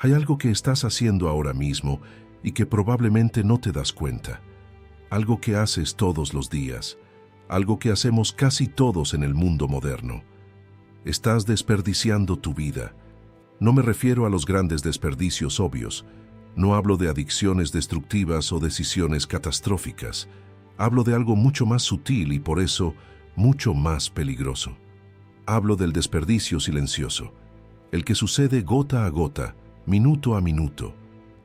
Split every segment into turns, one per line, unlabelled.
Hay algo que estás haciendo ahora mismo y que probablemente no te das cuenta. Algo que haces todos los días. Algo que hacemos casi todos en el mundo moderno. Estás desperdiciando tu vida. No me refiero a los grandes desperdicios obvios. No hablo de adicciones destructivas o decisiones catastróficas. Hablo de algo mucho más sutil y por eso mucho más peligroso. Hablo del desperdicio silencioso, el que sucede gota a gota, minuto a minuto,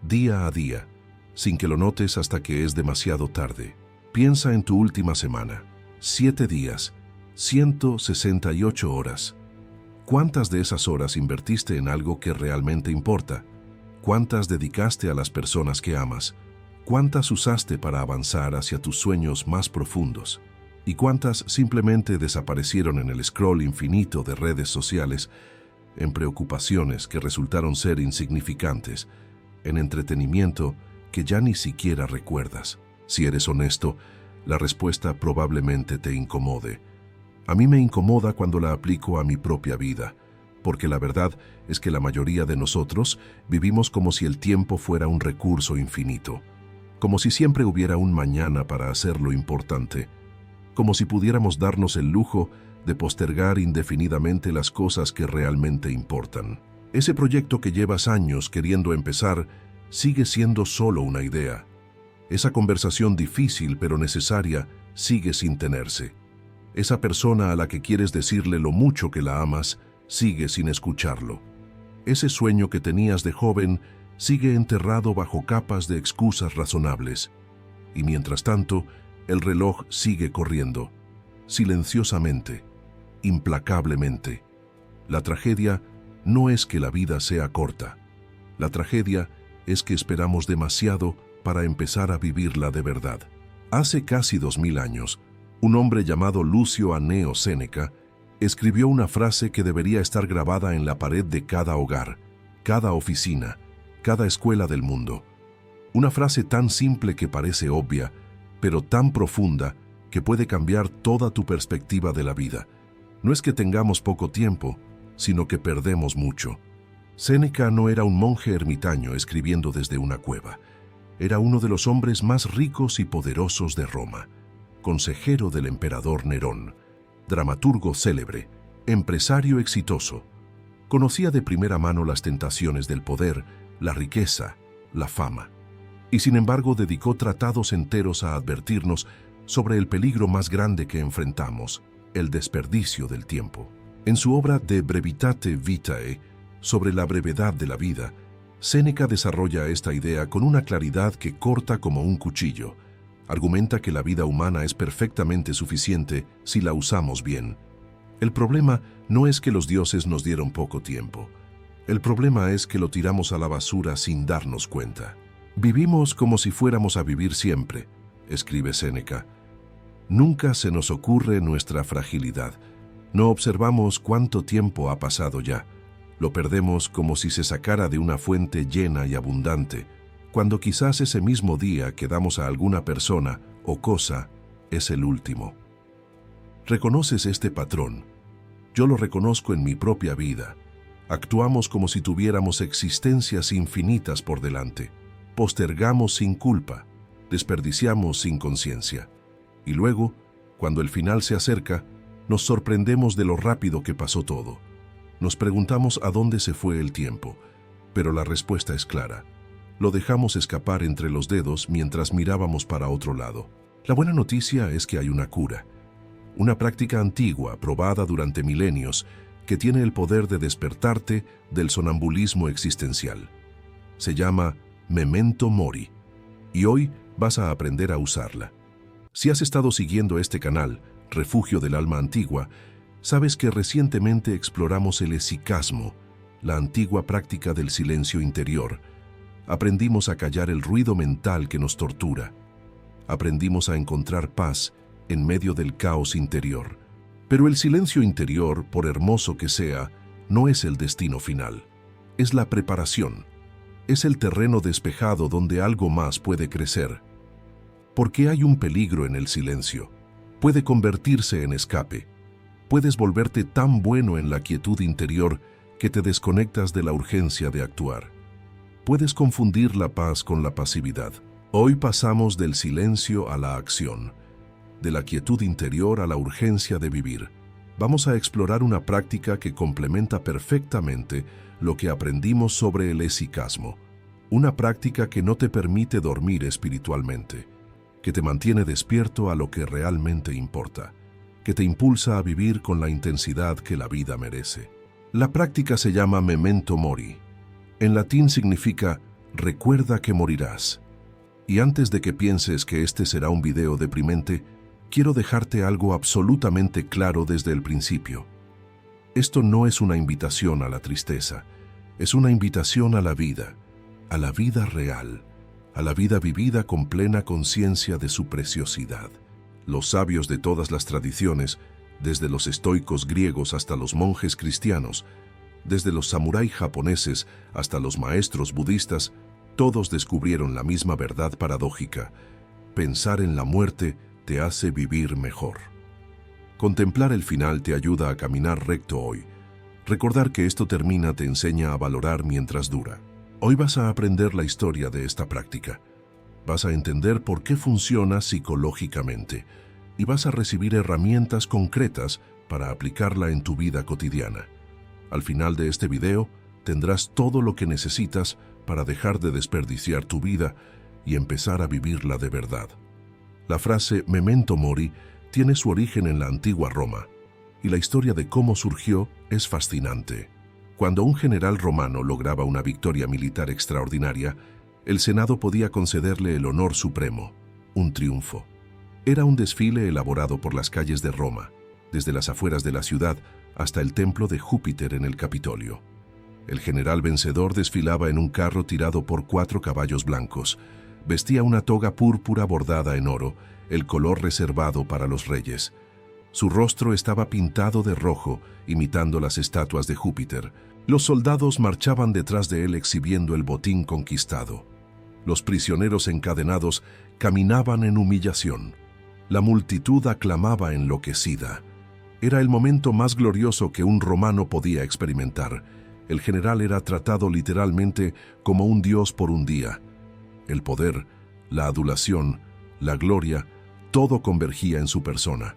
día a día, sin que lo notes hasta que es demasiado tarde. Piensa en tu última semana, 7 días, 168 horas. ¿Cuántas de esas horas invertiste en algo que realmente importa? ¿Cuántas dedicaste a las personas que amas? ¿Cuántas usaste para avanzar hacia tus sueños más profundos? ¿Y cuántas simplemente desaparecieron en el scroll infinito de redes sociales, en preocupaciones que resultaron ser insignificantes, en entretenimiento que ya ni siquiera recuerdas? Si eres honesto, la respuesta probablemente te incomode. A mí me incomoda cuando la aplico a mi propia vida, porque la verdad es que la mayoría de nosotros vivimos como si el tiempo fuera un recurso infinito, como si siempre hubiera un mañana para hacer lo importante, como si pudiéramos darnos el lujo de postergar indefinidamente las cosas que realmente importan. Ese proyecto que llevas años queriendo empezar sigue siendo solo una idea. Esa conversación difícil pero necesaria sigue sin tenerse. Esa persona a la que quieres decirle lo mucho que la amas sigue sin escucharlo. Ese sueño que tenías de joven sigue enterrado bajo capas de excusas razonables. Y mientras tanto, el reloj sigue corriendo, silenciosamente, implacablemente. La tragedia no es que la vida sea corta. La tragedia es que esperamos demasiado para empezar a vivirla de verdad. Hace casi 2000 años, un hombre llamado Lucio Anneo Séneca escribió una frase que debería estar grabada en la pared de cada hogar, cada oficina, cada escuela del mundo. Una frase tan simple que parece obvia, pero tan profunda que puede cambiar toda tu perspectiva de la vida. No es que tengamos poco tiempo, sino que perdemos mucho. Séneca no era un monje ermitaño escribiendo desde una cueva. Era uno de los hombres más ricos y poderosos de Roma, consejero del emperador Nerón, dramaturgo célebre, empresario exitoso. Conocía de primera mano las tentaciones del poder, la riqueza, la fama. Y sin embargo dedicó tratados enteros a advertirnos sobre el peligro más grande que enfrentamos, el desperdicio del tiempo. En su obra De Brevitate Vitae, sobre la brevedad de la vida, Séneca desarrolla esta idea con una claridad que corta como un cuchillo. Argumenta que la vida humana es perfectamente suficiente si la usamos bien. El problema no es que los dioses nos dieron poco tiempo. El problema es que lo tiramos a la basura sin darnos cuenta. Vivimos como si fuéramos a vivir siempre, escribe Séneca. Nunca se nos ocurre nuestra fragilidad. No observamos cuánto tiempo ha pasado ya. Lo perdemos como si se sacara de una fuente llena y abundante, cuando quizás ese mismo día que damos a alguna persona o cosa es el último. ¿Reconoces este patrón? Yo lo reconozco en mi propia vida. Actuamos como si tuviéramos existencias infinitas por delante. Postergamos sin culpa, desperdiciamos sin conciencia. Y luego, cuando el final se acerca, nos sorprendemos de lo rápido que pasó todo. Nos preguntamos a dónde se fue el tiempo, pero la respuesta es clara. Lo dejamos escapar entre los dedos mientras mirábamos para otro lado. La buena noticia es que hay una cura. Una práctica antigua, probada durante milenios, que tiene el poder de despertarte del sonambulismo existencial. Se llama Memento Mori, y hoy vas a aprender a usarla. Si has estado siguiendo este canal, Refugio del Alma Antigua, sabes que recientemente exploramos el esicasmo, la antigua práctica del silencio interior. Aprendimos a callar el ruido mental que nos tortura. Aprendimos a encontrar paz en medio del caos interior. Pero el silencio interior, por hermoso que sea, no es el destino final. Es la preparación. Es el terreno despejado donde algo más puede crecer. Porque hay un peligro en el silencio. Puede convertirse en escape. Puedes volverte tan bueno en la quietud interior que te desconectas de la urgencia de actuar. puedes confundir la paz con la pasividad. Hoy pasamos del silencio a la acción, de la quietud interior a la urgencia de vivir. Vamos a explorar una práctica que complementa perfectamente lo que aprendimos sobre el hesychasmo. Una práctica que no te permite dormir espiritualmente, que te mantiene despierto a lo que realmente importa, que te impulsa a vivir con la intensidad que la vida merece. La práctica se llama Memento Mori. En latín significa recuerda que morirás. Y antes de que pienses que este será un video deprimente, quiero dejarte algo absolutamente claro desde el principio. Esto no es una invitación a la tristeza, es una invitación a la vida real, a la vida vivida con plena conciencia de su preciosidad. Los sabios de todas las tradiciones, desde los estoicos griegos hasta los monjes cristianos, desde los samuráis japoneses hasta los maestros budistas, todos descubrieron la misma verdad paradójica: pensar en la muerte te hace vivir mejor. Contemplar el final te ayuda a caminar recto hoy. Recordar que esto termina te enseña a valorar mientras dura. Hoy vas a aprender la historia de esta práctica. Vas a entender por qué funciona psicológicamente y vas a recibir herramientas concretas para aplicarla en tu vida cotidiana. Al final de este video tendrás todo lo que necesitas para dejar de desperdiciar tu vida y empezar a vivirla de verdad. La frase Memento Mori tiene su origen en la antigua Roma, y la historia de cómo surgió es fascinante. Cuando un general romano lograba una victoria militar extraordinaria, el Senado podía concederle el honor supremo, un triunfo. Era un desfile elaborado por las calles de Roma, desde las afueras de la ciudad hasta el templo de Júpiter en el Capitolio. El general vencedor desfilaba en un carro tirado por 4 caballos blancos. Vestía una toga púrpura bordada en oro, el color reservado para los reyes. Su rostro estaba pintado de rojo, imitando las estatuas de Júpiter. Los soldados marchaban detrás de él exhibiendo el botín conquistado. Los prisioneros encadenados caminaban en humillación. La multitud aclamaba enloquecida. Era el momento más glorioso que un romano podía experimentar. El general era tratado literalmente como un dios por un día. El poder, la adulación, la gloria, todo convergía en su persona.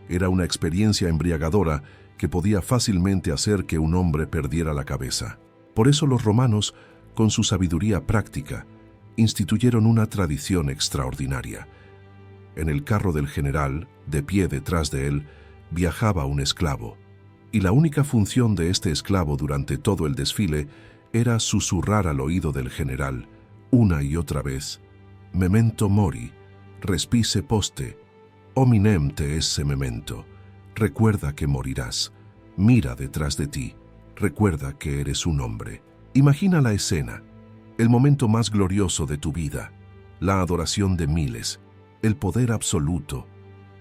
Era una experiencia embriagadora que podía fácilmente hacer que un hombre perdiera la cabeza. Por eso los romanos, con su sabiduría práctica, instituyeron una tradición extraordinaria. En el carro del general, de pie detrás de él, viajaba un esclavo, y la única función de este esclavo durante todo el desfile era susurrar al oído del general, una y otra vez: Memento Mori, respice poste, hominem te esse memento. Recuerda que morirás. Mira detrás de ti. Recuerda que eres un hombre. Imagina la escena, el momento más glorioso de tu vida, la adoración de miles, el poder absoluto.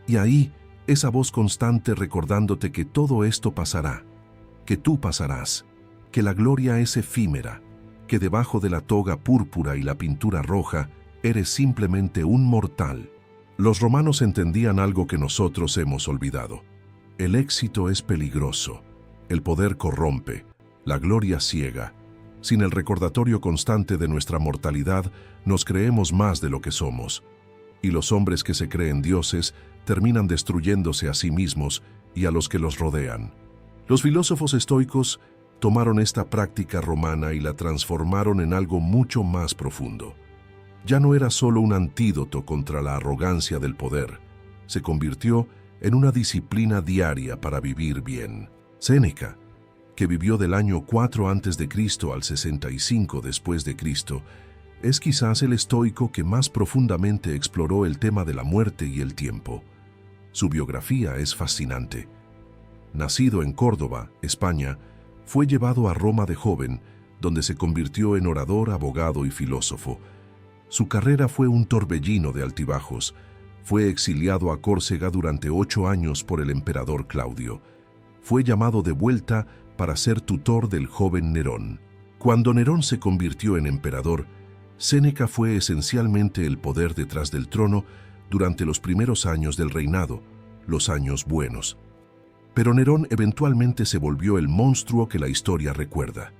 Y ahí, esa voz constante recordándote que todo esto pasará, que tú pasarás, que la gloria es efímera, que debajo de la toga púrpura y la pintura roja eres simplemente un mortal. Los romanos entendían algo que nosotros hemos olvidado. El éxito es peligroso, el poder corrompe, la gloria ciega. Sin el recordatorio constante de nuestra mortalidad, nos creemos más de lo que somos. Y los hombres que se creen dioses terminan destruyéndose a sí mismos y a los que los rodean. Los filósofos estoicos tomaron esta práctica romana y la transformaron en algo mucho más profundo. Ya no era solo un antídoto contra la arrogancia del poder, se convirtió en una disciplina diaria para vivir bien. Séneca, que vivió del año 4 a.C. al 65 después de Cristo, es quizás el estoico que más profundamente exploró el tema de la muerte y el tiempo. Su biografía es fascinante. Nacido en Córdoba, España, fue llevado a Roma de joven, donde se convirtió en orador, abogado y filósofo. Su carrera fue un torbellino de altibajos. Fue exiliado a Córcega durante 8 años por el emperador Claudio. Fue llamado de vuelta para ser tutor del joven Nerón. Cuando Nerón se convirtió en emperador, Séneca fue esencialmente el poder detrás del trono durante los primeros años del reinado, los años buenos. Pero Nerón eventualmente se volvió el monstruo que la historia recuerda.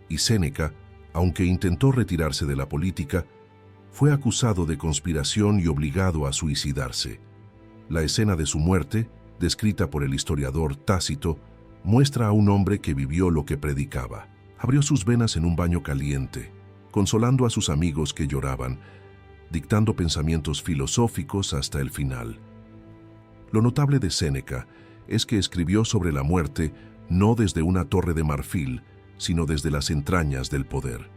Y Séneca, Aunque intentó retirarse de la política, fue acusado de conspiración y obligado a suicidarse. La escena de su muerte, descrita por el historiador Tácito, muestra a un hombre que vivió lo que predicaba. Abrió sus venas en un baño caliente, consolando a sus amigos que lloraban, dictando pensamientos filosóficos hasta el final. Lo notable de Séneca es que escribió sobre la muerte no desde una torre de marfil, sino desde las entrañas del poder.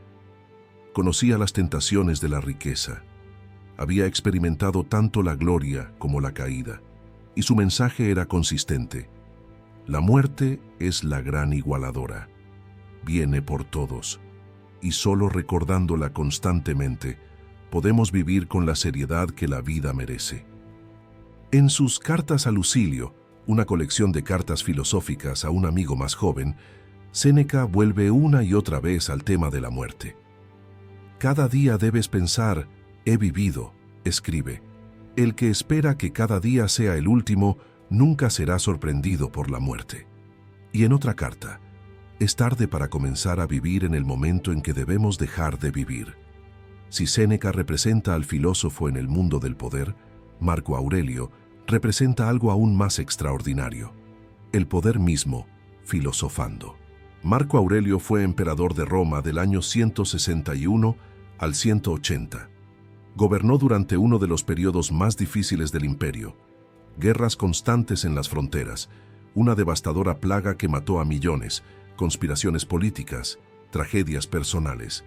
Conocía las tentaciones de la riqueza. Había experimentado tanto la gloria como la caída, y su mensaje era consistente. La muerte es la gran igualadora. Viene por todos, y solo recordándola constantemente, podemos vivir con la seriedad que la vida merece. En sus Cartas a Lucilio, una colección de cartas filosóficas a un amigo más joven, Séneca vuelve una y otra vez al tema de la muerte. Cada día debes pensar, he vivido, escribe. El que espera que cada día sea el último, nunca será sorprendido por la muerte. Y en otra carta, es tarde para comenzar a vivir en el momento en que debemos dejar de vivir. Si Séneca representa al filósofo en el mundo del poder, Marco Aurelio representa algo aún más extraordinario: el poder mismo, filosofando. Marco Aurelio fue emperador de Roma del año 161 al 180. Gobernó durante uno de los periodos más difíciles del imperio: guerras constantes en las fronteras, una devastadora plaga que mató a millones, conspiraciones políticas, tragedias personales.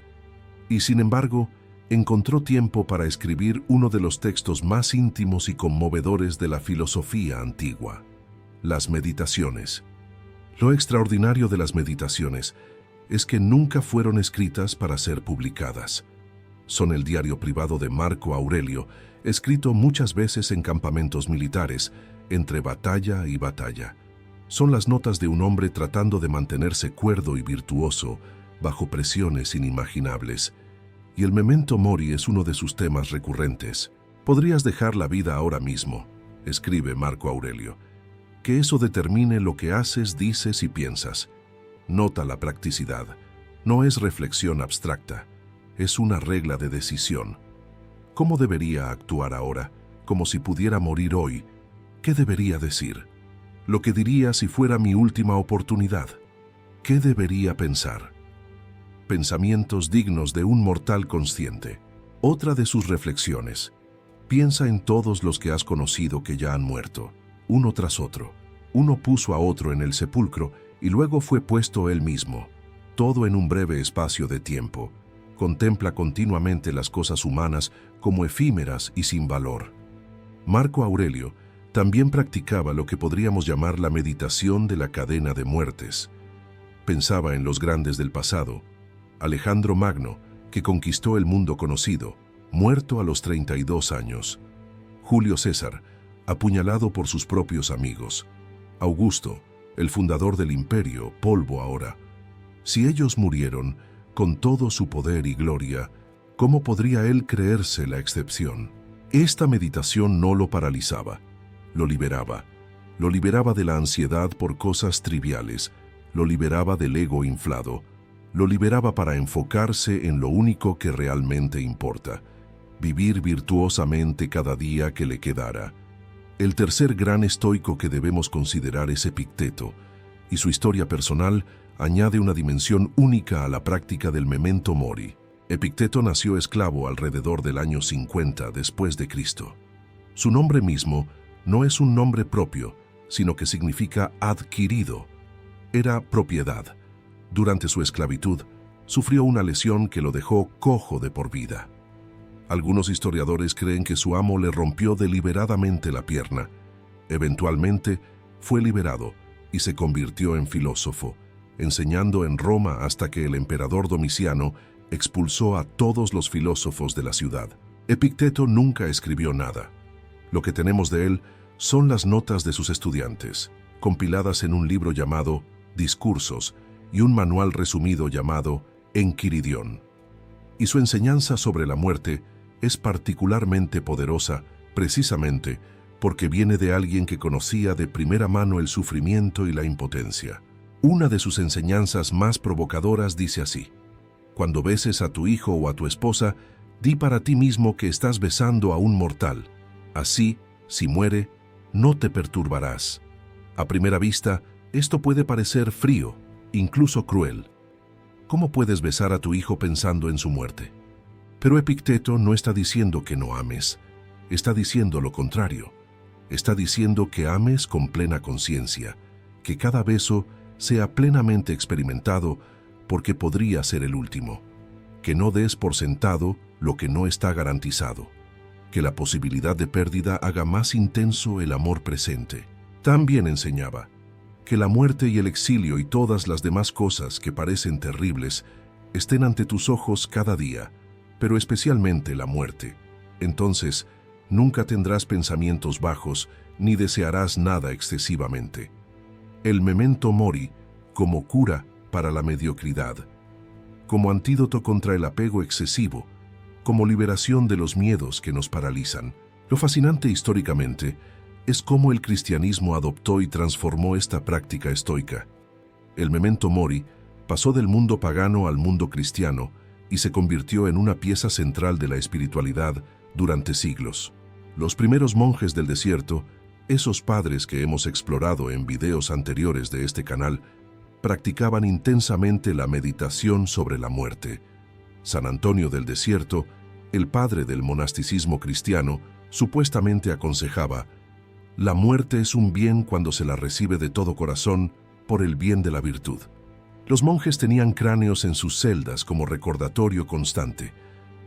Y sin embargo, encontró tiempo para escribir uno de los textos más íntimos y conmovedores de la filosofía antigua: las Meditaciones. Lo extraordinario de las Meditaciones es que nunca fueron escritas para ser publicadas. Son el diario privado de Marco Aurelio, escrito muchas veces en campamentos militares, entre batalla y batalla. Son las notas de un hombre tratando de mantenerse cuerdo y virtuoso bajo presiones inimaginables. Y el memento mori es uno de sus temas recurrentes. Podrías dejar la vida ahora mismo, escribe Marco Aurelio. Que eso determine lo que haces, dices y piensas. Nota la practicidad. No es reflexión abstracta, es una regla de decisión. ¿Cómo debería actuar ahora? Como si pudiera morir hoy. ¿Qué debería decir? Lo que diría si fuera mi última oportunidad. ¿Qué debería pensar? Pensamientos dignos de un mortal consciente. Otra de sus reflexiones: piensa en todos los que has conocido que ya han muerto, uno tras otro. Uno puso a otro en el sepulcro y luego fue puesto él mismo, todo en un breve espacio de tiempo. Contempla continuamente las cosas humanas como efímeras y sin valor. Marco Aurelio también practicaba lo que podríamos llamar la meditación de la cadena de muertes. Pensaba en los grandes del pasado: Alejandro Magno, que conquistó el mundo conocido, muerto a los 32 años. Julio César, apuñalado por sus propios amigos. Augusto, el fundador del imperio, polvo ahora. Si ellos murieron, con todo su poder y gloria, ¿cómo podría él creerse la excepción? Esta meditación no lo paralizaba, lo liberaba. Lo liberaba de la ansiedad por cosas triviales, lo liberaba del ego inflado, lo liberaba para enfocarse en lo único que realmente importa: vivir virtuosamente cada día que le quedara. El tercer gran estoico que debemos considerar es Epicteto, y su historia personal añade una dimensión única a la práctica del memento mori. Epicteto nació esclavo alrededor del año 50 después de Cristo. Su nombre mismo no es un nombre propio, sino que significa adquirido. Era propiedad. Durante su esclavitud, sufrió una lesión que lo dejó cojo de por vida. Algunos historiadores creen que su amo le rompió deliberadamente la pierna. Eventualmente, fue liberado y se convirtió en filósofo, enseñando en Roma hasta que el emperador Domiciano expulsó a todos los filósofos de la ciudad. Epicteto nunca escribió nada. Lo que tenemos de él son las notas de sus estudiantes, compiladas en un libro llamado Discursos y un manual resumido llamado Enquiridión. Y su enseñanza sobre la muerte es particularmente poderosa precisamente porque viene de alguien que conocía de primera mano el sufrimiento y la impotencia. Una de sus enseñanzas más provocadoras dice así: Cuando beses a tu hijo o a tu esposa, di para ti mismo que estás besando a un mortal. Así, si muere, no te perturbarás. A primera vista, esto puede parecer frío, incluso cruel. ¿Cómo puedes besar a tu hijo pensando en su muerte? Pero Epicteto no está diciendo que no ames, está diciendo lo contrario. Está diciendo que ames con plena conciencia, que cada beso sea plenamente experimentado porque podría ser el último, que no des por sentado lo que no está garantizado, que la posibilidad de pérdida haga más intenso el amor presente. También enseñaba que la muerte y el exilio y todas las demás cosas que parecen terribles estén ante tus ojos cada día, pero especialmente la muerte. Entonces, nunca tendrás pensamientos bajos ni desearás nada excesivamente. El memento mori como cura para la mediocridad, como antídoto contra el apego excesivo, como liberación de los miedos que nos paralizan. Lo fascinante históricamente es cómo el cristianismo adoptó y transformó esta práctica estoica. El memento mori pasó del mundo pagano al mundo cristiano y se convirtió en una pieza central de la espiritualidad durante siglos. Los primeros monjes del desierto, esos padres que hemos explorado en videos anteriores de este canal, practicaban intensamente la meditación sobre la muerte. San Antonio del Desierto, el padre del monasticismo cristiano, supuestamente aconsejaba: la muerte es un bien cuando se la recibe de todo corazón por el bien de la virtud. Los monjes tenían cráneos en sus celdas como recordatorio constante.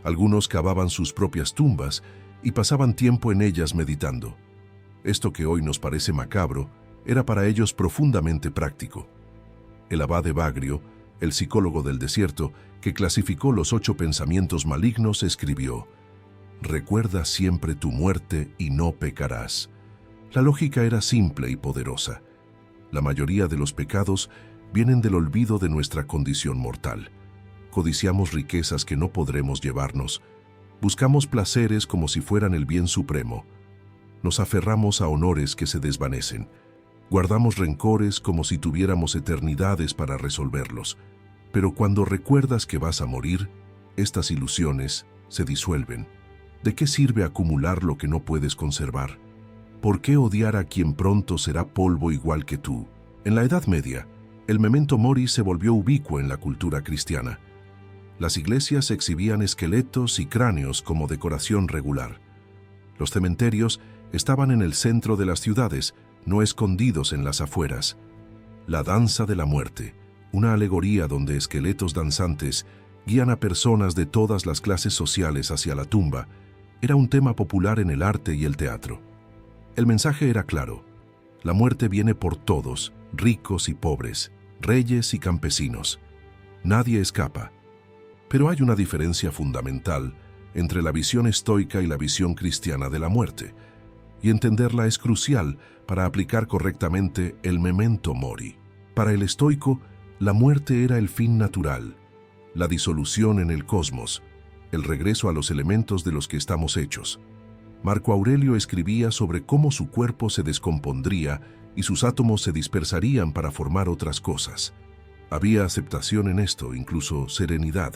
Algunos cavaban sus propias tumbas y pasaban tiempo en ellas meditando. Esto que hoy nos parece macabro, era para ellos profundamente práctico. El abad Evagrio, el psicólogo del desierto, que clasificó los 8 pensamientos malignos, escribió: «Recuerda siempre tu muerte y no pecarás». La lógica era simple y poderosa. La mayoría de los pecados vienen del olvido de nuestra condición mortal. Codiciamos riquezas que no podremos llevarnos. Buscamos placeres como si fueran el bien supremo. Nos aferramos a honores que se desvanecen. Guardamos rencores como si tuviéramos eternidades para resolverlos. Pero cuando recuerdas que vas a morir, estas ilusiones se disuelven. ¿De qué sirve acumular lo que no puedes conservar? ¿Por qué odiar a quien pronto será polvo igual que tú? En la Edad Media, el memento mori se volvió ubicuo en la cultura cristiana. Las iglesias exhibían esqueletos y cráneos como decoración regular. Los cementerios estaban en el centro de las ciudades, no escondidos en las afueras. La danza de la muerte, una alegoría donde esqueletos danzantes guían a personas de todas las clases sociales hacia la tumba, era un tema popular en el arte y el teatro. El mensaje era claro: la muerte viene por todos, ricos y pobres, reyes y campesinos. Nadie escapa. Pero hay una diferencia fundamental entre la visión estoica y la visión cristiana de la muerte, y entenderla es crucial para aplicar correctamente el memento mori. Para el estoico, la muerte era el fin natural, la disolución en el cosmos, el regreso a los elementos de los que estamos hechos. Marco Aurelio escribía sobre cómo su cuerpo se descompondría y sus átomos se dispersarían para formar otras cosas. Había aceptación en esto, incluso serenidad,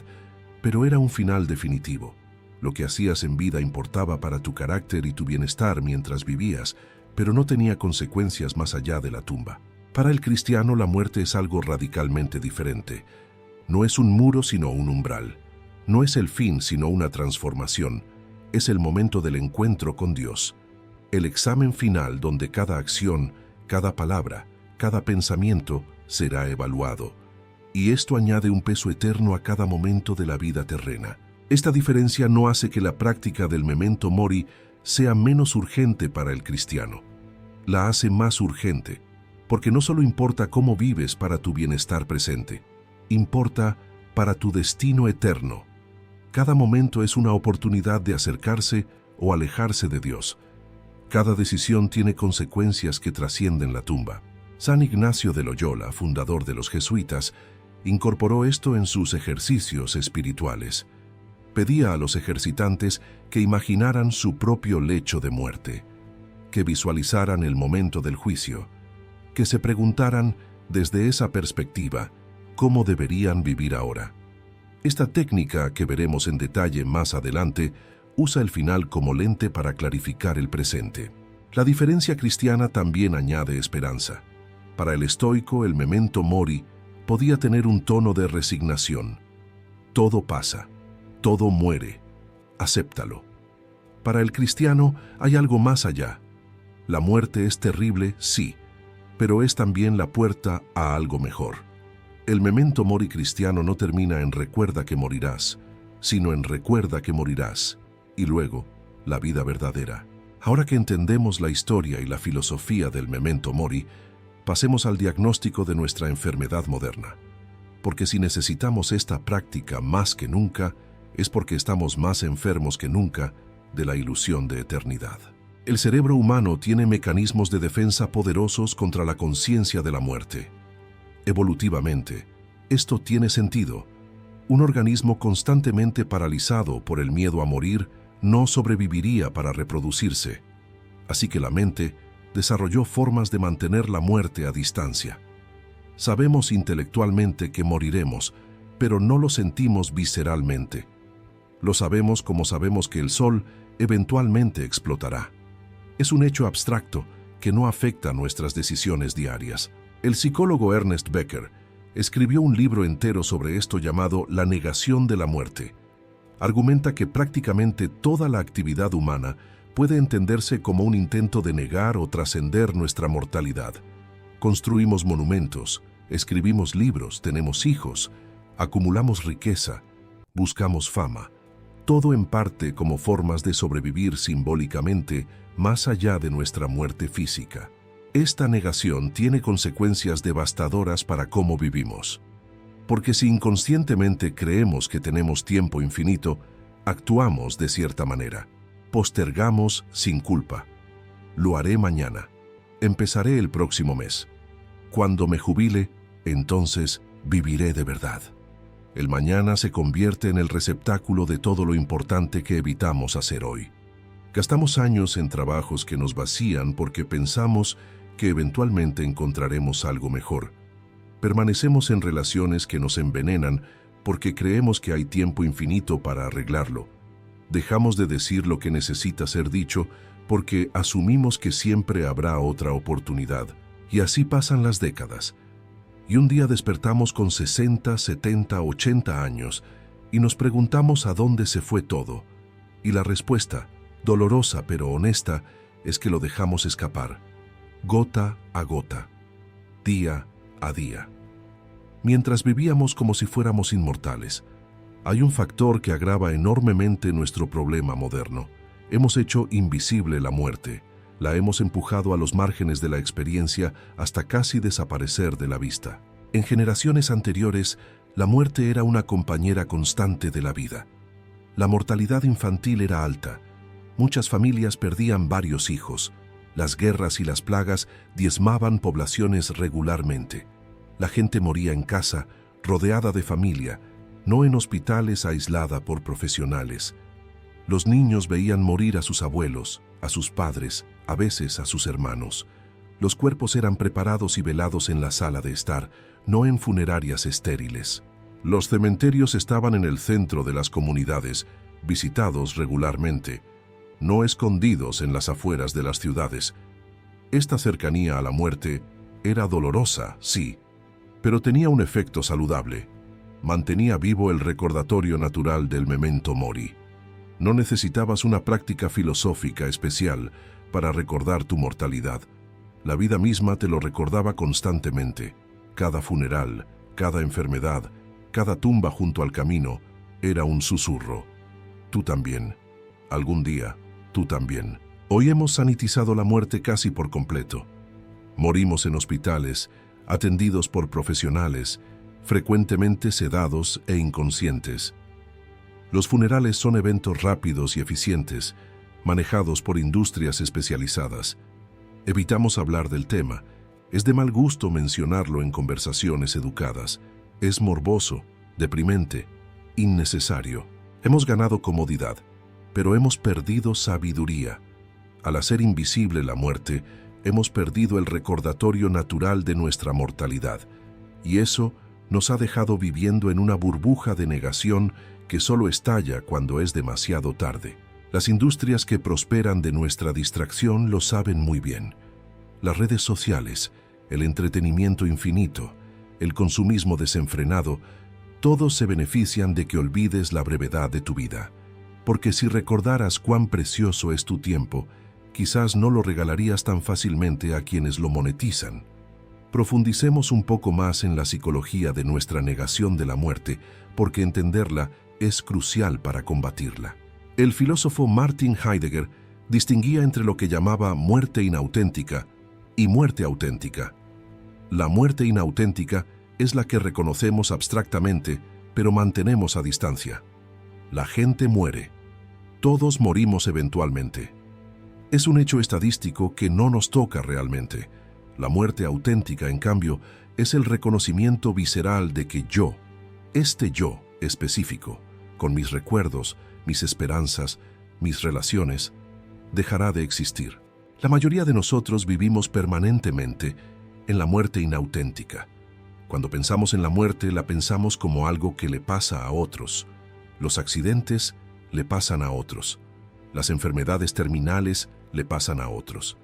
pero era un final definitivo. Lo que hacías en vida importaba para tu carácter y tu bienestar mientras vivías, pero no tenía consecuencias más allá de la tumba. Para el cristiano, la muerte es algo radicalmente diferente. No es un muro, sino un umbral. No es el fin, sino una transformación. Es el momento del encuentro con Dios. El examen final donde cada acción, cada palabra, cada pensamiento será evaluado. Y esto añade un peso eterno a cada momento de la vida terrena. Esta diferencia no hace que la práctica del memento mori sea menos urgente para el cristiano. La hace más urgente, porque no solo importa cómo vives para tu bienestar presente, importa para tu destino eterno. Cada momento es una oportunidad de acercarse o alejarse de Dios. Cada decisión tiene consecuencias que trascienden la tumba. San Ignacio de Loyola, fundador de los jesuitas, incorporó esto en sus ejercicios espirituales. Pedía a los ejercitantes que imaginaran su propio lecho de muerte, que visualizaran el momento del juicio, que se preguntaran desde esa perspectiva cómo deberían vivir ahora. Esta técnica, que veremos en detalle más adelante, usa el final como lente para clarificar el presente. La diferencia cristiana también añade esperanza. Para el estoico, el memento mori podía tener un tono de resignación. Todo pasa, todo muere, acéptalo. Para el cristiano hay algo más allá. La muerte es terrible, sí, pero es también la puerta a algo mejor. El memento mori cristiano no termina en recuerda que morirás, sino en recuerda que morirás, y luego la vida verdadera. Ahora que entendemos la historia y la filosofía del memento mori, pasemos al diagnóstico de nuestra enfermedad moderna. Porque si necesitamos esta práctica más que nunca, es porque estamos más enfermos que nunca de la ilusión de eternidad. El cerebro humano tiene mecanismos de defensa poderosos contra la conciencia de la muerte. Evolutivamente, esto tiene sentido. Un organismo constantemente paralizado por el miedo a morir no sobreviviría para reproducirse. Así que la mente desarrolló formas de mantener la muerte a distancia. Sabemos intelectualmente que moriremos, pero no lo sentimos visceralmente. Lo sabemos como sabemos que el sol eventualmente explotará. Es un hecho abstracto que no afecta nuestras decisiones diarias. El psicólogo Ernest Becker escribió un libro entero sobre esto llamado La negación de la muerte. Argumenta que prácticamente toda la actividad humana puede entenderse como un intento de negar o trascender nuestra mortalidad. Construimos monumentos, escribimos libros, tenemos hijos, acumulamos riqueza, buscamos fama, todo en parte como formas de sobrevivir simbólicamente más allá de nuestra muerte física. Esta negación tiene consecuencias devastadoras para cómo vivimos. Porque si inconscientemente creemos que tenemos tiempo infinito, actuamos de cierta manera. Postergamos sin culpa. Lo haré mañana. Empezaré el próximo mes. Cuando me jubile, entonces viviré de verdad. El mañana se convierte en el receptáculo de todo lo importante que evitamos hacer hoy. Gastamos años en trabajos que nos vacían porque pensamos que eventualmente encontraremos algo mejor. Permanecemos en relaciones que nos envenenan porque creemos que hay tiempo infinito para arreglarlo. Dejamos de decir lo que necesita ser dicho porque asumimos que siempre habrá otra oportunidad. Y así pasan las décadas. Y un día despertamos con 60, 70, 80 años y nos preguntamos a dónde se fue todo. Y la respuesta, dolorosa pero honesta, es que lo dejamos escapar. Gota a gota, día a día. Mientras vivíamos como si fuéramos inmortales, hay un factor que agrava enormemente nuestro problema moderno. Hemos hecho invisible la muerte, la hemos empujado a los márgenes de la experiencia hasta casi desaparecer de la vista. En generaciones anteriores, la muerte era una compañera constante de la vida. La mortalidad infantil era alta. Muchas familias perdían varios hijos. Las guerras y las plagas diezmaban poblaciones regularmente. La gente moría en casa, rodeada de familia, no en hospitales aislada por profesionales. Los niños veían morir a sus abuelos, a sus padres, a veces a sus hermanos. Los cuerpos eran preparados y velados en la sala de estar, no en funerarias estériles. Los cementerios estaban en el centro de las comunidades, visitados regularmente, no escondidos en las afueras de las ciudades. Esta cercanía a la muerte era dolorosa, sí, pero tenía un efecto saludable. Mantenía vivo el recordatorio natural del memento mori. No necesitabas una práctica filosófica especial para recordar tu mortalidad. La vida misma te lo recordaba constantemente. Cada funeral, cada enfermedad, cada tumba junto al camino era un susurro. Tú también. Algún día, tú también. Hoy hemos sanitizado la muerte casi por completo. Morimos en hospitales, atendidos por profesionales, frecuentemente sedados e inconscientes. Los funerales son eventos rápidos y eficientes, manejados por industrias especializadas. Evitamos hablar del tema. Es de mal gusto mencionarlo en conversaciones educadas. Es morboso, deprimente, innecesario. Hemos ganado comodidad, pero hemos perdido sabiduría. Al hacer invisible la muerte, hemos perdido el recordatorio natural de nuestra mortalidad, y eso nos ha dejado viviendo en una burbuja de negación que solo estalla cuando es demasiado tarde. Las industrias que prosperan de nuestra distracción lo saben muy bien. Las redes sociales, el entretenimiento infinito, el consumismo desenfrenado, todos se benefician de que olvides la brevedad de tu vida. Porque si recordaras cuán precioso es tu tiempo, quizás no lo regalarías tan fácilmente a quienes lo monetizan. Profundicemos un poco más en la psicología de nuestra negación de la muerte, porque entenderla es crucial para combatirla. El filósofo Martin Heidegger distinguía entre lo que llamaba muerte inauténtica y muerte auténtica. La muerte inauténtica es la que reconocemos abstractamente, pero mantenemos a distancia. La gente muere. Todos morimos eventualmente. Es un hecho estadístico que no nos toca realmente. La muerte auténtica, en cambio, es el reconocimiento visceral de que yo, este yo específico, con mis recuerdos, mis esperanzas, mis relaciones, dejará de existir. La mayoría de nosotros vivimos permanentemente en la muerte inauténtica. Cuando pensamos en la muerte, la pensamos como algo que le pasa a otros. Los accidentes le pasan a otros. Las enfermedades terminales le pasan a otros.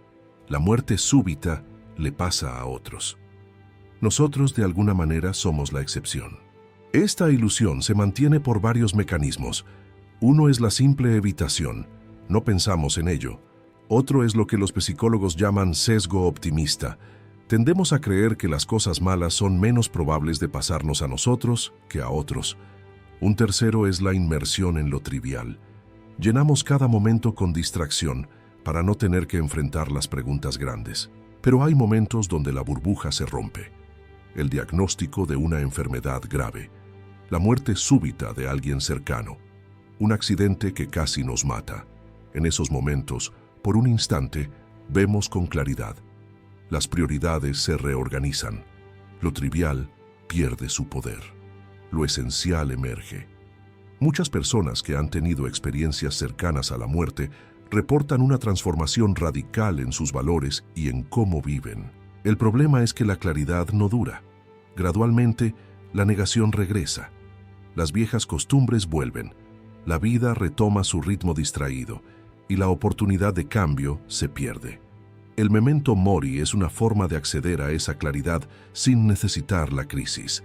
La muerte súbita le pasa a otros. Nosotros, de alguna manera, somos la excepción. Esta ilusión se mantiene por varios mecanismos. Uno es la simple evitación. No pensamos en ello. Otro es lo que los psicólogos llaman sesgo optimista. Tendemos a creer que las cosas malas son menos probables de pasarnos a nosotros que a otros. Un tercero es la inmersión en lo trivial. Llenamos cada momento con distracción para no tener que enfrentar las preguntas grandes. Pero hay momentos donde la burbuja se rompe. El diagnóstico de una enfermedad grave, la muerte súbita de alguien cercano, un accidente que casi nos mata. En esos momentos, por un instante, vemos con claridad. Las prioridades se reorganizan. Lo trivial pierde su poder. Lo esencial emerge. Muchas personas que han tenido experiencias cercanas a la muerte reportan una transformación radical en sus valores y en cómo viven. El problema es que la claridad no dura. Gradualmente, la negación regresa. Las viejas costumbres vuelven. La vida retoma su ritmo distraído y la oportunidad de cambio se pierde. El memento mori es una forma de acceder a esa claridad sin necesitar la crisis.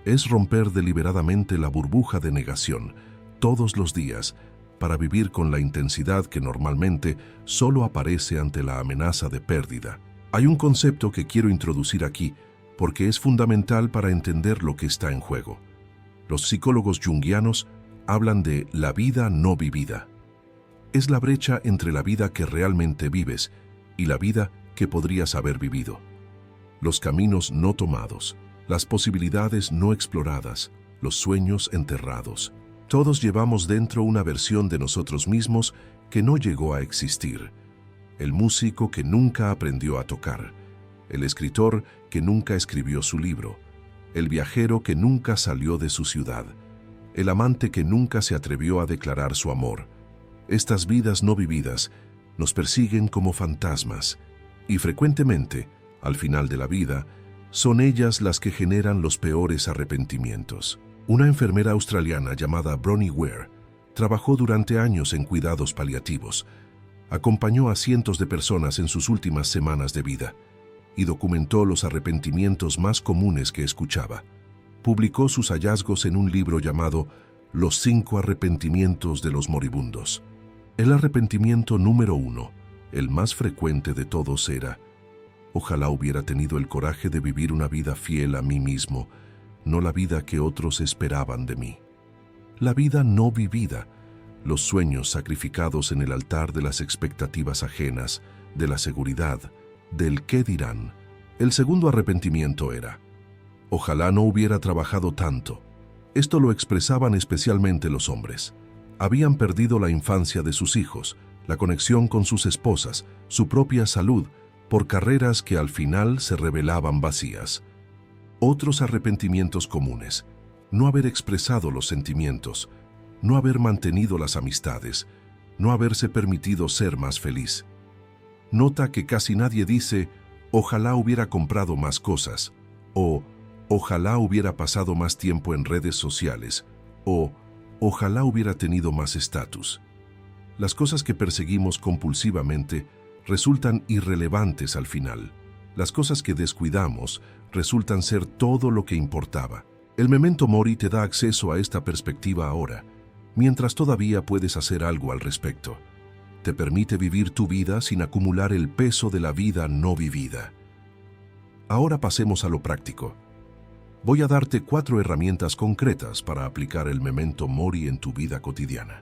Es romper deliberadamente la burbuja de negación todos los días para vivir con la intensidad que normalmente solo aparece ante la amenaza de pérdida. Hay un concepto que quiero introducir aquí porque es fundamental para entender lo que está en juego. Los psicólogos junguianos hablan de la vida no vivida. Es la brecha entre la vida que realmente vives y la vida que podrías haber vivido. Los caminos no tomados, las posibilidades no exploradas, los sueños enterrados. Todos llevamos dentro una versión de nosotros mismos que no llegó a existir. El músico que nunca aprendió a tocar, el escritor que nunca escribió su libro, el viajero que nunca salió de su ciudad, el amante que nunca se atrevió a declarar su amor. Estas vidas no vividas nos persiguen como fantasmas y frecuentemente, al final de la vida, son ellas las que generan los peores arrepentimientos. Una enfermera australiana llamada Bronnie Ware trabajó durante años en cuidados paliativos, acompañó a cientos de personas en sus últimas semanas de vida y documentó los arrepentimientos más comunes que escuchaba. Publicó sus hallazgos en un libro llamado Los 5 arrepentimientos de los moribundos. El arrepentimiento número 1, el más frecuente de todos, era: ojalá hubiera tenido el coraje de vivir una vida fiel a mí mismo, no la vida que otros esperaban de mí. La vida no vivida, los sueños sacrificados en el altar de las expectativas ajenas, de la seguridad, del qué dirán. El segundo arrepentimiento era: ojalá no hubiera trabajado tanto. Esto lo expresaban especialmente los hombres. Habían perdido la infancia de sus hijos, la conexión con sus esposas, su propia salud, por carreras que al final se revelaban vacías. Otros arrepentimientos comunes: no haber expresado los sentimientos, no haber mantenido las amistades, no haberse permitido ser más feliz. Nota que casi nadie dice: ojalá hubiera comprado más cosas, o ojalá hubiera pasado más tiempo en redes sociales o ojalá hubiera tenido más estatus. Las cosas que perseguimos compulsivamente resultan irrelevantes al final. Las cosas que descuidamos resultan ser todo lo que importaba. El Memento Mori te da acceso a esta perspectiva ahora, mientras todavía puedes hacer algo al respecto. Te permite vivir tu vida sin acumular el peso de la vida no vivida. Ahora pasemos a lo práctico. Voy a darte 4 herramientas concretas para aplicar el Memento Mori en tu vida cotidiana.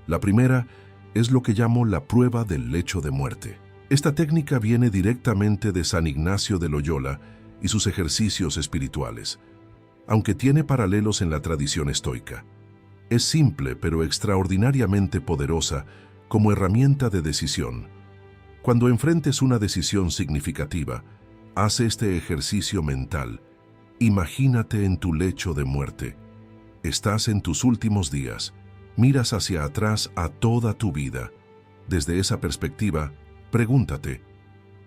La primera es lo que llamo la prueba del lecho de muerte. Esta técnica viene directamente de San Ignacio de Loyola y sus ejercicios espirituales, aunque tiene paralelos en la tradición estoica. Es simple pero extraordinariamente poderosa como herramienta de decisión. Cuando enfrentes una decisión significativa, haz este ejercicio mental. Imagínate en tu lecho de muerte. Estás en tus últimos días. Miras hacia atrás a toda tu vida. Desde esa perspectiva, pregúntate,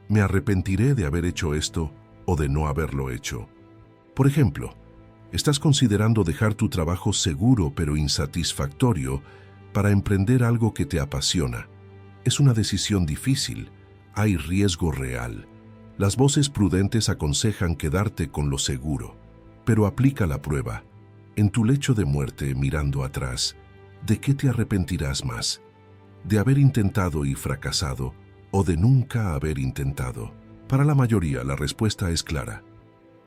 ¿me arrepentiré de haber hecho esto o de no haberlo hecho? Por ejemplo, estás considerando dejar tu trabajo seguro pero insatisfactorio para emprender algo que te apasiona. Es una decisión difícil, hay riesgo real. Las voces prudentes aconsejan quedarte con lo seguro, pero aplica la prueba. En tu lecho de muerte, mirando atrás, ¿de qué te arrepentirás más? ¿De haber intentado y fracasado o de nunca haber intentado? Para la mayoría, la respuesta es clara.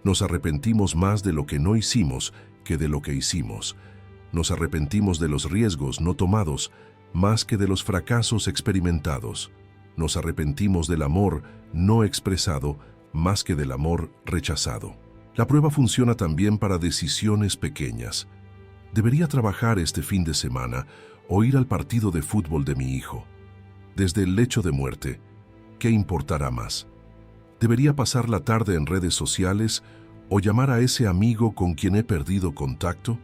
Nos arrepentimos más de lo que no hicimos que de lo que hicimos. Nos arrepentimos de los riesgos no tomados más que de los fracasos experimentados. Nos arrepentimos del amor no expresado más que del amor rechazado. La prueba funciona también para decisiones pequeñas. ¿Debería trabajar este fin de semana o ir al partido de fútbol de mi hijo? Desde el lecho de muerte, ¿qué importará más? ¿Debería pasar la tarde en redes sociales o llamar a ese amigo con quien he perdido contacto?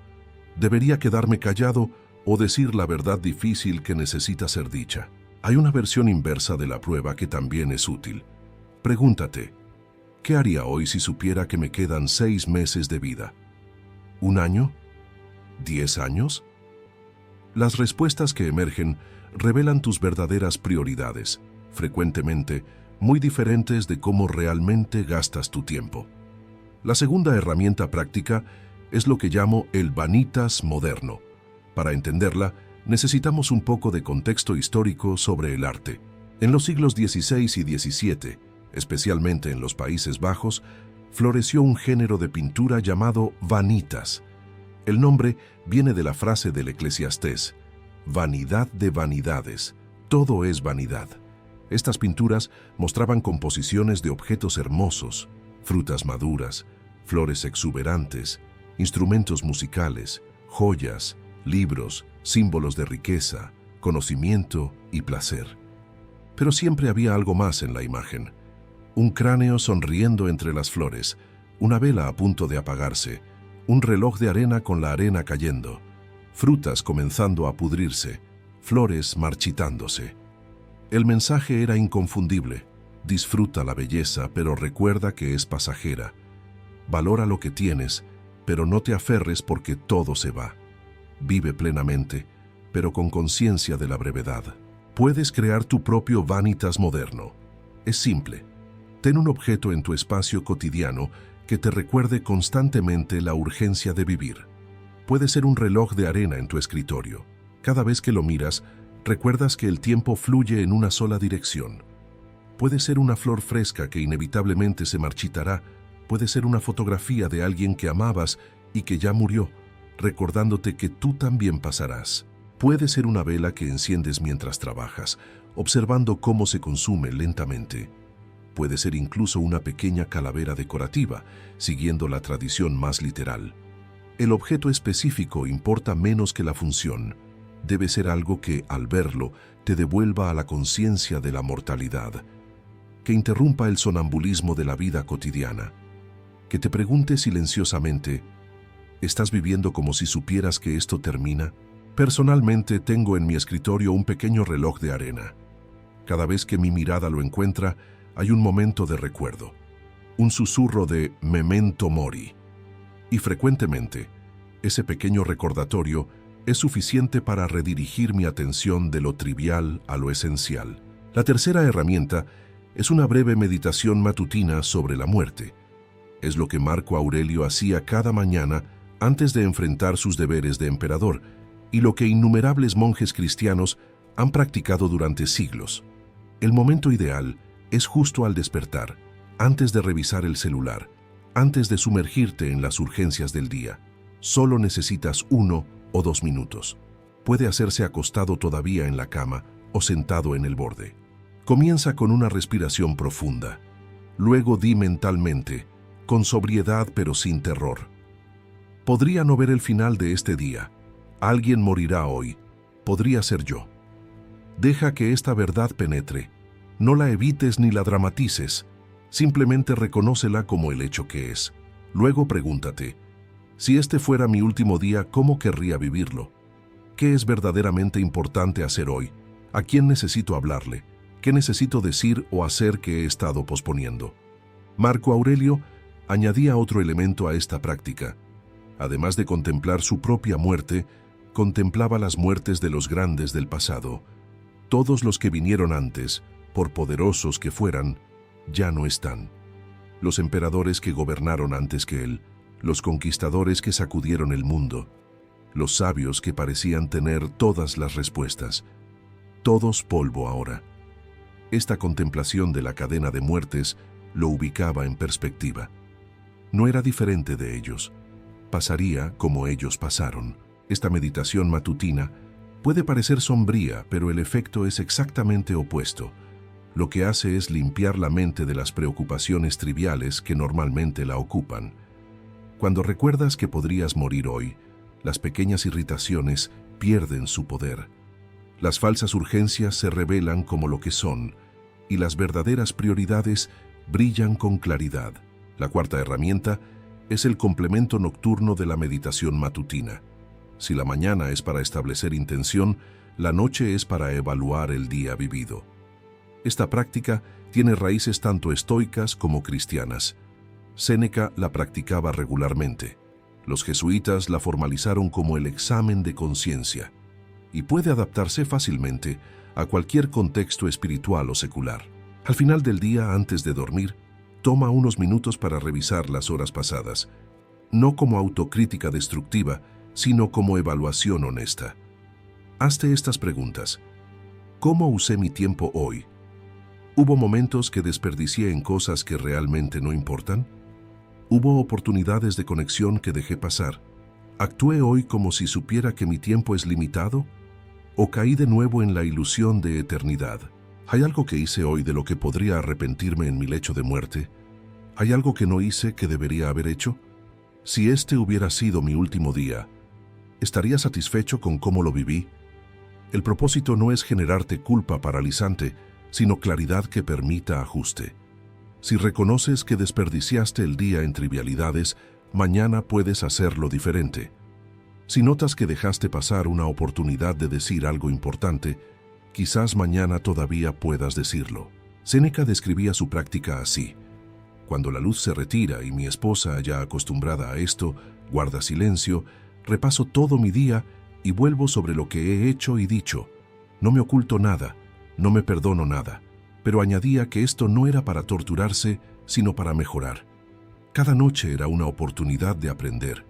¿Debería quedarme callado o decir la verdad difícil que necesita ser dicha? Hay una versión inversa de la prueba que también es útil. Pregúntate, ¿qué haría hoy si supiera que me quedan 6 meses de vida? ¿1 año? ¿10 años? Las respuestas que emergen revelan tus verdaderas prioridades, frecuentemente muy diferentes de cómo realmente gastas tu tiempo. La segunda herramienta práctica es lo que llamo el Vanitas moderno. Para entenderla, necesitamos un poco de contexto histórico sobre el arte. En los siglos XVI y XVII, especialmente en los Países Bajos, floreció un género de pintura llamado vanitas. El nombre viene de la frase del Eclesiastés: vanidad de vanidades, todo es vanidad. Estas pinturas mostraban composiciones de objetos hermosos, frutas maduras, flores exuberantes, instrumentos musicales, joyas, libros, símbolos de riqueza, conocimiento y placer. Pero siempre había algo más en la imagen. Un cráneo sonriendo entre las flores, una vela a punto de apagarse, un reloj de arena con la arena cayendo, frutas comenzando a pudrirse, flores marchitándose. El mensaje era inconfundible. Disfruta la belleza, pero recuerda que es pasajera. Valora lo que tienes, pero no te aferres porque todo se va. Vive plenamente, pero con conciencia de la brevedad. Puedes crear tu propio Vanitas moderno. Es simple. Ten un objeto en tu espacio cotidiano que te recuerde constantemente la urgencia de vivir. Puede ser un reloj de arena en tu escritorio. Cada vez que lo miras, recuerdas que el tiempo fluye en una sola dirección. Puede ser una flor fresca que inevitablemente se marchitará. Puede ser una fotografía de alguien que amabas y que ya murió, recordándote que tú también pasarás. Puede ser una vela que enciendes mientras trabajas, observando cómo se consume lentamente. Puede ser incluso una pequeña calavera decorativa, siguiendo la tradición más literal. El objeto específico importa menos que la función. Debe ser algo que, al verlo, te devuelva a la conciencia de la mortalidad, que interrumpa el sonambulismo de la vida cotidiana, que te pregunte silenciosamente: ¿estás viviendo como si supieras que esto termina? Personalmente tengo en mi escritorio un pequeño reloj de arena. Cada vez que mi mirada lo encuentra, hay un momento de recuerdo. un susurro de memento mori. Y frecuentemente, ese pequeño recordatorio es suficiente para redirigir mi atención de lo trivial a lo esencial. La tercera herramienta es una breve meditación matutina sobre la muerte. Es lo que Marco Aurelio hacía cada mañana antes de enfrentar sus deberes de emperador y lo que innumerables monjes cristianos han practicado durante siglos. El momento ideal es justo al despertar, antes de revisar el celular, antes de sumergirte en las urgencias del día. Solo necesitas 1 o 2 minutos. Puede hacerse acostado todavía en la cama o sentado en el borde. Comienza con una respiración profunda. Luego di mentalmente, con sobriedad pero sin terror: podría no ver el final de este día. Alguien morirá hoy. Podría ser yo. Deja que esta verdad penetre. No la evites ni la dramatices. Simplemente reconócela como el hecho que es. Luego pregúntate: si este fuera mi último día, ¿cómo querría vivirlo? ¿Qué es verdaderamente importante hacer hoy? ¿A quién necesito hablarle? ¿Qué necesito decir o hacer que he estado posponiendo? Marco Aurelio añadía otro elemento a esta práctica. Además de contemplar su propia muerte, contemplaba las muertes de los grandes del pasado. Todos los que vinieron antes, por poderosos que fueran, ya no están. Los emperadores que gobernaron antes que él, los conquistadores que sacudieron el mundo, los sabios que parecían tener todas las respuestas, todos polvo ahora. Esta contemplación de la cadena de muertes lo ubicaba en perspectiva. No era diferente de ellos. Pasaría como ellos pasaron. Esta meditación matutina puede parecer sombría, pero el efecto es exactamente opuesto. Lo que hace es limpiar la mente de las preocupaciones triviales que normalmente la ocupan. Cuando recuerdas que podrías morir hoy, las pequeñas irritaciones pierden su poder. Las falsas urgencias se revelan como lo que son, y las verdaderas prioridades brillan con claridad. La cuarta herramienta es el complemento nocturno de la meditación matutina. Si la mañana es para establecer intención, la noche es para evaluar el día vivido. Esta práctica tiene raíces tanto estoicas como cristianas. Séneca la practicaba regularmente. Los jesuitas la formalizaron como el examen de conciencia, y puede adaptarse fácilmente a cualquier contexto espiritual o secular. Al final del día, antes de dormir, toma unos minutos para revisar las horas pasadas, no como autocrítica destructiva, sino como evaluación honesta. Hazte estas preguntas. ¿Cómo usé mi tiempo hoy? ¿Hubo momentos que desperdicié en cosas que realmente no importan? ¿Hubo oportunidades de conexión que dejé pasar? ¿Actué hoy como si supiera que mi tiempo es limitado? ¿O caí de nuevo en la ilusión de eternidad? ¿Hay algo que hice hoy de lo que podría arrepentirme en mi lecho de muerte? ¿Hay algo que no hice que debería haber hecho? Si este hubiera sido mi último día, ¿estaría satisfecho con cómo lo viví? El propósito no es generarte culpa paralizante, sino claridad que permita ajuste. Si reconoces que desperdiciaste el día en trivialidades, mañana puedes hacerlo diferente. Si notas que dejaste pasar una oportunidad de decir algo importante, quizás mañana todavía puedas decirlo. Séneca describía su práctica así: cuando la luz se retira y mi esposa, ya acostumbrada a esto, guarda silencio, repaso todo mi día y vuelvo sobre lo que he hecho y dicho. No me oculto nada, no me perdono nada, pero añadía que esto no era para torturarse, sino para mejorar. Cada noche era una oportunidad de aprender.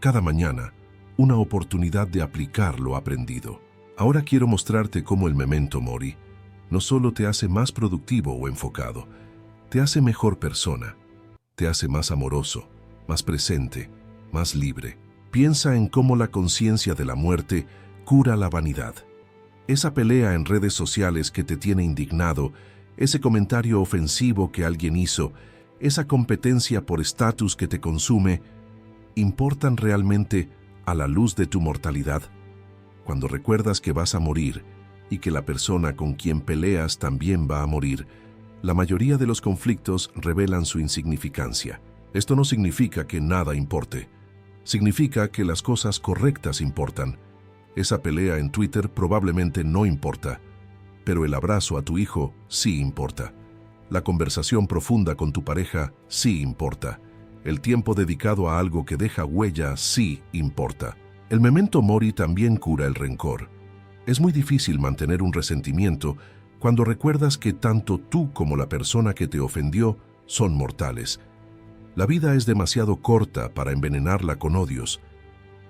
Cada mañana, una oportunidad de aplicar lo aprendido. Ahora quiero mostrarte cómo el memento mori no solo te hace más productivo o enfocado, te hace mejor persona, te hace más amoroso, más presente, más libre. Piensa en cómo la conciencia de la muerte cura la vanidad. Esa pelea en redes sociales que te tiene indignado, ese comentario ofensivo que alguien hizo, esa competencia por estatus que te consume, ¿importan realmente a la luz de tu mortalidad? Cuando recuerdas que vas a morir y que la persona con quien peleas también va a morir, la mayoría de los conflictos revelan su insignificancia. Esto no significa que nada importe. Significa que las cosas correctas importan. Esa pelea en Twitter probablemente no importa, pero el abrazo a tu hijo sí importa. La conversación profunda con tu pareja sí importa. El tiempo dedicado a algo que deja huella sí importa. El memento mori también cura el rencor. Es muy difícil mantener un resentimiento cuando recuerdas que tanto tú como la persona que te ofendió son mortales. La vida es demasiado corta para envenenarla con odios.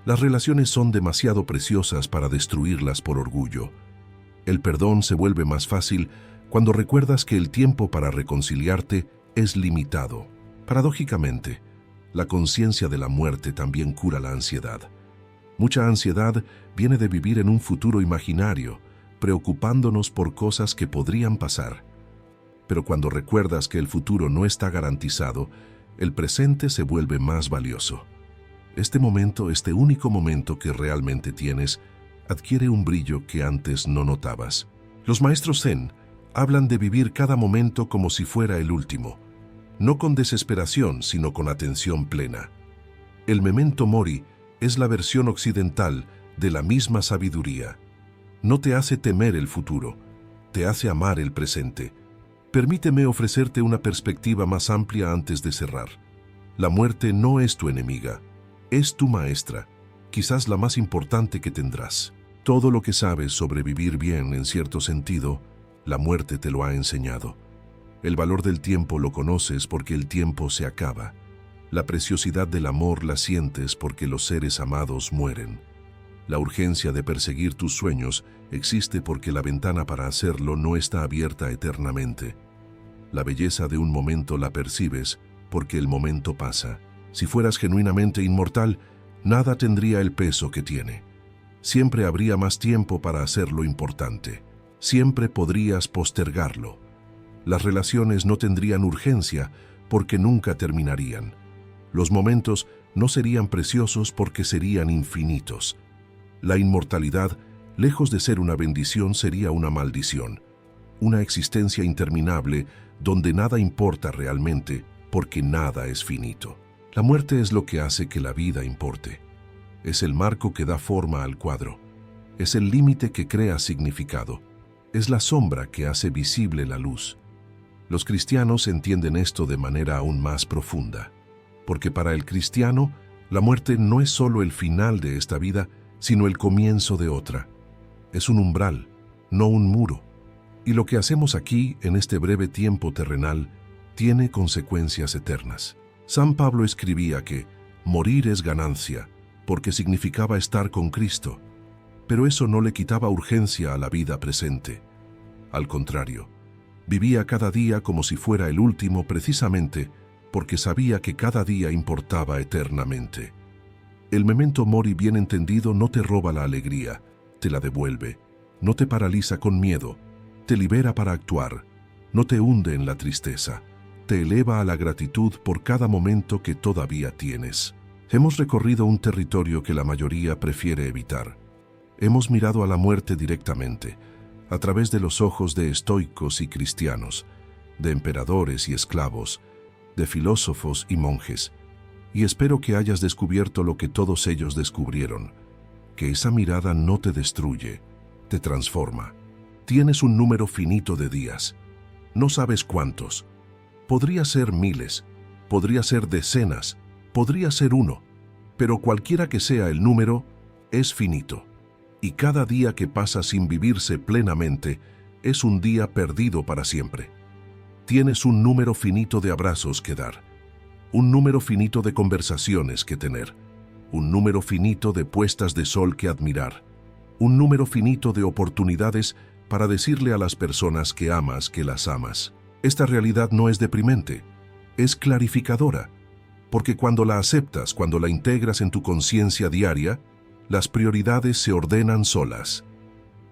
Las relaciones son demasiado preciosas para destruirlas por orgullo. El perdón se vuelve más fácil cuando recuerdas que el tiempo para reconciliarte es limitado. Paradójicamente, la conciencia de la muerte también cura la ansiedad. Mucha ansiedad viene de vivir en un futuro imaginario, preocupándonos por cosas que podrían pasar. Pero cuando recuerdas que el futuro no está garantizado, el presente se vuelve más valioso. Este momento, este único momento que realmente tienes, adquiere un brillo que antes no notabas. Los maestros Zen hablan de vivir cada momento como si fuera el último, no con desesperación, sino con atención plena. El memento mori es la versión occidental de la misma sabiduría. No te hace temer el futuro, te hace amar el presente. Permíteme ofrecerte una perspectiva más amplia antes de cerrar. La muerte no es tu enemiga, es tu maestra, quizás la más importante que tendrás. Todo lo que sabes sobre vivir bien, en cierto sentido, la muerte te lo ha enseñado. El valor del tiempo lo conoces porque el tiempo se acaba. La preciosidad del amor la sientes porque los seres amados mueren. La urgencia de perseguir tus sueños existe porque la ventana para hacerlo no está abierta eternamente. La belleza de un momento la percibes porque el momento pasa. Si fueras genuinamente inmortal, nada tendría el peso que tiene. Siempre habría más tiempo para hacer lo importante. Siempre podrías postergarlo. Las relaciones no tendrían urgencia porque nunca terminarían. Los momentos no serían preciosos porque serían infinitos. La inmortalidad, lejos de ser una bendición, sería una maldición. Una existencia interminable donde nada importa realmente porque nada es finito. La muerte es lo que hace que la vida importe. Es el marco que da forma al cuadro. Es el límite que crea significado. Es la sombra que hace visible la luz. Los cristianos entienden esto de manera aún más profunda, porque para el cristiano, la muerte no es solo el final de esta vida, sino el comienzo de otra. Es un umbral, no un muro. Y lo que hacemos aquí, en este breve tiempo terrenal, tiene consecuencias eternas. San Pablo escribía que morir es ganancia, porque significaba estar con Cristo, pero eso no le quitaba urgencia a la vida presente. Al contrario, vivía cada día como si fuera el último precisamente porque sabía que cada día importaba eternamente. El memento mori bien entendido no te roba la alegría, te la devuelve, no te paraliza con miedo, te libera para actuar, no te hunde en la tristeza, te eleva a la gratitud por cada momento que todavía tienes. Hemos recorrido un territorio que la mayoría prefiere evitar. Hemos mirado a la muerte directamente, a través de los ojos de estoicos y cristianos, de emperadores y esclavos, de filósofos y monjes, y espero que hayas descubierto lo que todos ellos descubrieron, que esa mirada no te destruye, te transforma. Tienes un número finito de días, no sabes cuántos. Podría ser miles, podría ser decenas, podría ser uno, pero cualquiera que sea el número, es finito. Y cada día que pasa sin vivirse plenamente es un día perdido para siempre. Tienes un número finito de abrazos que dar, un número finito de conversaciones que tener, un número finito de puestas de sol que admirar, un número finito de oportunidades para decirle a las personas que amas que las amas. Esta realidad no es deprimente, es clarificadora, porque cuando la aceptas, cuando la integras en tu conciencia diaria, las prioridades se ordenan solas.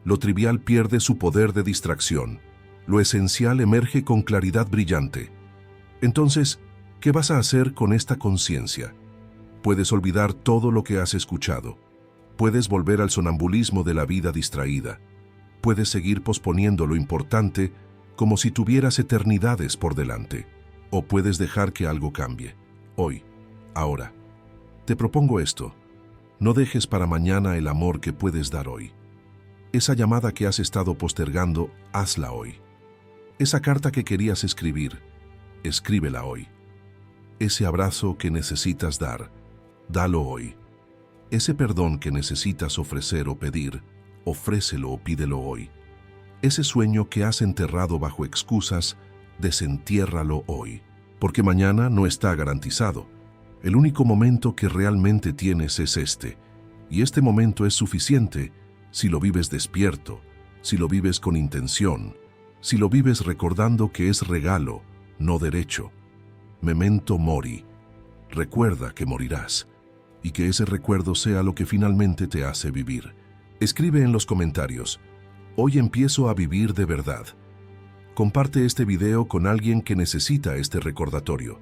Lo trivial pierde su poder de distracción. Lo esencial emerge con claridad brillante. Entonces, ¿qué vas a hacer con esta conciencia? Puedes olvidar todo lo que has escuchado. Puedes volver al sonambulismo de la vida distraída. Puedes seguir posponiendo lo importante como si tuvieras eternidades por delante. O puedes dejar que algo cambie. Hoy, ahora. Te propongo esto. No dejes para mañana el amor que puedes dar hoy. Esa llamada que has estado postergando, hazla hoy. Esa carta que querías escribir, escríbela hoy. Ese abrazo que necesitas dar, dalo hoy. Ese perdón que necesitas ofrecer o pedir, ofrécelo o pídelo hoy. Ese sueño que has enterrado bajo excusas, desentiérralo hoy. Porque mañana no está garantizado. El único momento que realmente tienes es este. Y este momento es suficiente si lo vives despierto, si lo vives con intención, si lo vives recordando que es regalo, no derecho. Memento mori. Recuerda que morirás. Y que ese recuerdo sea lo que finalmente te hace vivir. Escribe en los comentarios: hoy empiezo a vivir de verdad. Comparte este video con alguien que necesita este recordatorio.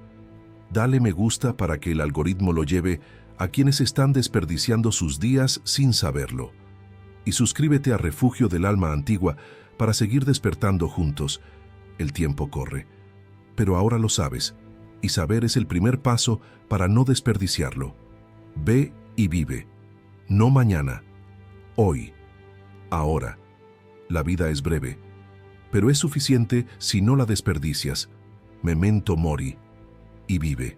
Dale me gusta para que el algoritmo lo lleve a quienes están desperdiciando sus días sin saberlo. Y suscríbete a Refugio del Alma Antigua para seguir despertando juntos. El tiempo corre, pero ahora lo sabes, y saber es el primer paso para no desperdiciarlo. Ve y vive. No mañana, hoy, ahora. La vida es breve, pero es suficiente si no la desperdicias. Memento mori. Y vive.